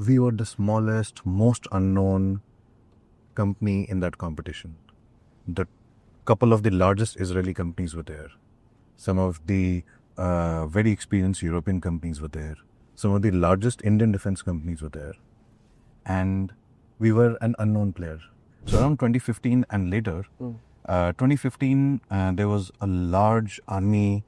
we were the smallest, most unknown company in that competition. The couple of the largest Israeli companies were there. Some of the very experienced European companies were there. Some of the largest Indian defense companies were there. And we were an unknown player. So around 2015 and later, 2015, there was a large army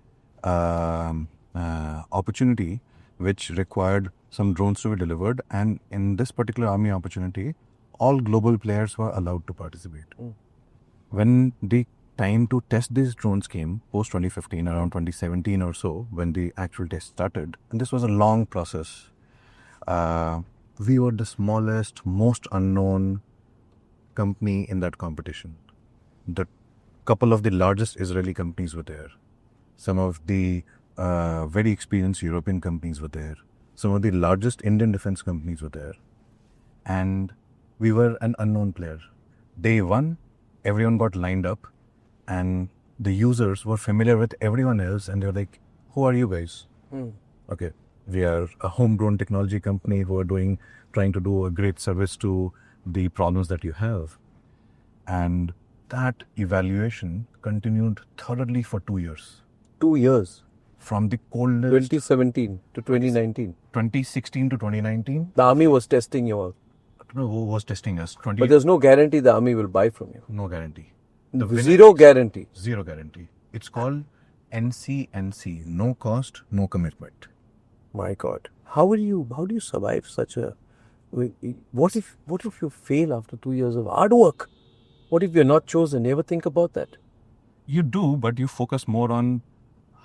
opportunity which required some drones to be delivered. And in this particular army opportunity, all global players were allowed to participate. When the time to test these drones came, post 2015, around 2017 or so, when the actual test started, and this was a long process, we were the smallest, most unknown company in that competition. The couple of the largest Israeli companies were there. Some of the very experienced European companies were there. Some of the largest Indian defense companies were there. And we were an unknown player. Day one, everyone got lined up and the users were familiar with everyone else and they were like, who are you guys? Okay, we are a homegrown technology company who are trying to do a great service to the problems that you have. And that evaluation continued thoroughly for 2 years. 2 years. From the coldest 2017 to 2019. 2016 to 2019. The army was testing you all. I don't know who was testing us. But there's no guarantee the army will buy from you. No guarantee. Zero guarantee. Zero guarantee. It's called NCNC. No cost, no commitment. My God. How do you survive such a... What if you fail after 2 years of hard work? What if you're not chosen? Ever think about that? You do, but you focus more on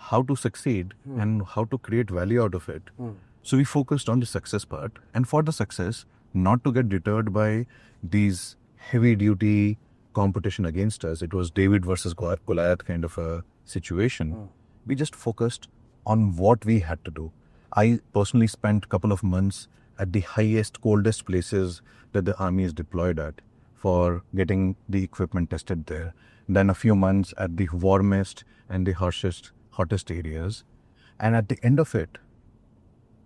how to succeed and how to create value out of it. So we focused on the success part, and for the success, not to get deterred by these heavy duty competition against us. It was David versus Goliath kind of a situation. We just focused on what we had to do. I personally spent a couple of months at the highest, coldest places that the army is deployed at for getting the equipment tested there. Then a few months at the warmest and the hottest areas. And at the end of it,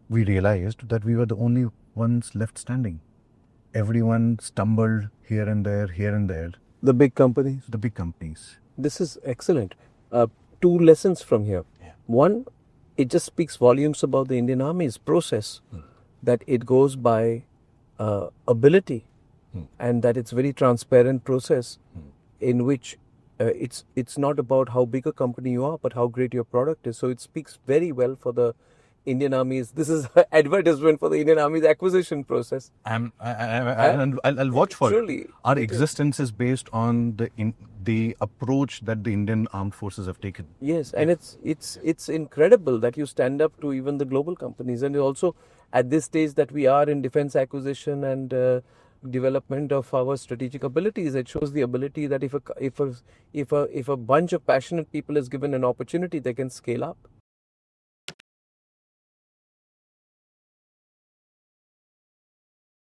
we realized that we were the only ones left standing. Everyone stumbled here and there, here and there. The big companies? The big companies. This is excellent. 2 lessons from here. Yeah. One, it just speaks volumes about the Indian Army's process, that it goes by ability and that it's very transparent process in which it's not about how big a company you are, but how great your product is. So it speaks very well for the Indian Army's. This is advertisement for the Indian Army's acquisition process. I'll watch for Surely, it. Our existence is based on the approach that the Indian Armed Forces have taken. Yes, and it's incredible that you stand up to even the global companies, and also at this stage that we are in defense acquisition and development of our strategic abilities. It shows the ability that if a bunch of passionate people is given an opportunity, they can scale up.